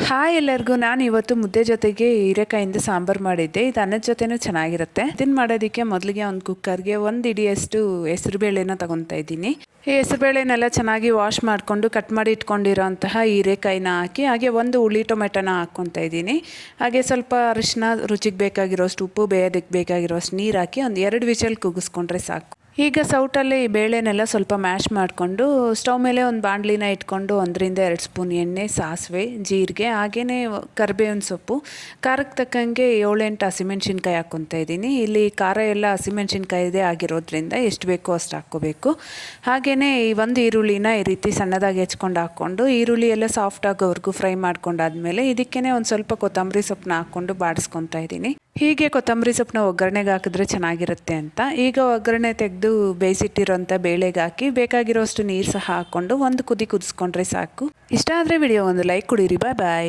Hi ಎಲ್ಲರಿಗೂ, ನಾನು ಇವತ್ತು ಮುದ್ದೆ ಜೊತೆಗೆ ಹೀರೆಕಾಯಿಂದ ಸಾಂಬಾರು ಮಾಡಿದ್ದೆ. ಇದು ಅನ್ನದ ಜೊತೆನೂ ಚೆನ್ನಾಗಿರುತ್ತೆ. ಇದನ್ನು ಮಾಡೋದಕ್ಕೆ ಮೊದಲಿಗೆ ಒಂದು ಕುಕ್ಕರ್ಗೆ 1 ಹಿಡಿಯಷ್ಟು ಹೆಸರುಬೇಳೆನ ತೊಗೊತಾ ಇದ್ದೀನಿ. ಈ ಹೆಸರುಬೇಳೆನೆಲ್ಲ ಚೆನ್ನಾಗಿ ವಾಶ್ ಮಾಡಿಕೊಂಡು ಕಟ್ ಮಾಡಿ ಇಟ್ಕೊಂಡಿರೋಂತಹ ಹೀರೆಕಾಯಿನ ಹಾಕಿ, ಹಾಗೆ 1 ಹುಳಿ ಟೊಮೆಟೊನ ಹಾಕ್ಕೊತಾ ಇದ್ದೀನಿ. ಹಾಗೆ ಸ್ವಲ್ಪ ಅರಿಶಿನ, ರುಚಿಗೆ ಬೇಕಾಗಿರೋಷ್ಟು ಉಪ್ಪು, ಬೇಯೋದಕ್ಕೆ ಬೇಕಾಗಿರೋಷ್ಟು ನೀರು ಹಾಕಿ ಒಂದು 2 ವಿಷಲ್ ಕೂಗಿಸ್ಕೊಂಡ್ರೆ ಸಾಕು. ಈಗ ಸೌಟಲ್ಲಿ ಈ ಬೇಳೆನೆಲ್ಲ ಸ್ವಲ್ಪ ಮ್ಯಾಶ್ ಮಾಡಿಕೊಂಡು ಸ್ಟವ್ ಮೇಲೆ ಒಂದು ಬಾಣಲಿನ ಇಟ್ಕೊಂಡು 1-2 ಸ್ಪೂನ್ ಎಣ್ಣೆ, ಸಾಸಿವೆ, ಜೀರಿಗೆ, ಹಾಗೆಯೇ ಕರಿಬೇವಿನ ಸೊಪ್ಪು, ಖಾರಕ್ಕೆ ತಕ್ಕಂಗೆ 7-8 ಹಸಿಮೆಣ್ಸಿನ್ಕಾಯಿ ಹಾಕ್ಕೊತಾ ಇದ್ದೀನಿ. ಇಲ್ಲಿ ಖಾರ ಎಲ್ಲ ಹಸಿಮೆಣ್ಸಿನ್ಕಾಯಿದೇ ಆಗಿರೋದ್ರಿಂದ ಎಷ್ಟು ಬೇಕೋ ಅಷ್ಟು ಹಾಕ್ಕೋಬೇಕು. ಹಾಗೆಯೇ ಈ 1 ಈರುಳ್ಳಿನ ಈ ರೀತಿ ಸಣ್ಣದಾಗಿ ಹೆಚ್ಕೊಂಡು ಹಾಕ್ಕೊಂಡು, ಈರುಳ್ಳಿ ಎಲ್ಲ ಸಾಫ್ಟ್ ಆಗೋವರೆಗೂ ಫ್ರೈ ಮಾಡ್ಕೊಂಡಾದ್ಮೇಲೆ ಇದಕ್ಕೇ ಒಂದು ಸ್ವಲ್ಪ ಕೊತ್ತಂಬರಿ ಸೊಪ್ಪನ್ನ ಹಾಕ್ಕೊಂಡು ಬಾಡಿಸ್ಕೊತಾ ಇದ್ದೀನಿ. ಹೀಗೆ ಕೊತ್ತಂಬರಿ ಸೊಪ್ಪನ್ನ ಒಗ್ಗರಣೆಗೆ ಹಾಕಿದ್ರೆ ಚೆನ್ನಾಗಿರುತ್ತೆ ಅಂತ. ಈಗ ಒಗ್ಗರಣೆ ತೆಗೆದು ಬೇಯಿಸಿಟ್ಟಿರೋಂಥ ಬೇಳೆಗೆ ಹಾಕಿ ಬೇಕಾಗಿರೋಷ್ಟು ನೀರು ಸಹ ಹಾಕ್ಕೊಂಡು 1 ಕುದಿ ಕುದಿಸ್ಕೊಂಡ್ರೆ ಸಾಕು. ಇಷ್ಟ ಆದರೆ ವಿಡಿಯೋ ಒಂದು ಲೈಕ್ ಕೊಡಿರಿ. ಬಾಯ್ ಬಾಯ್.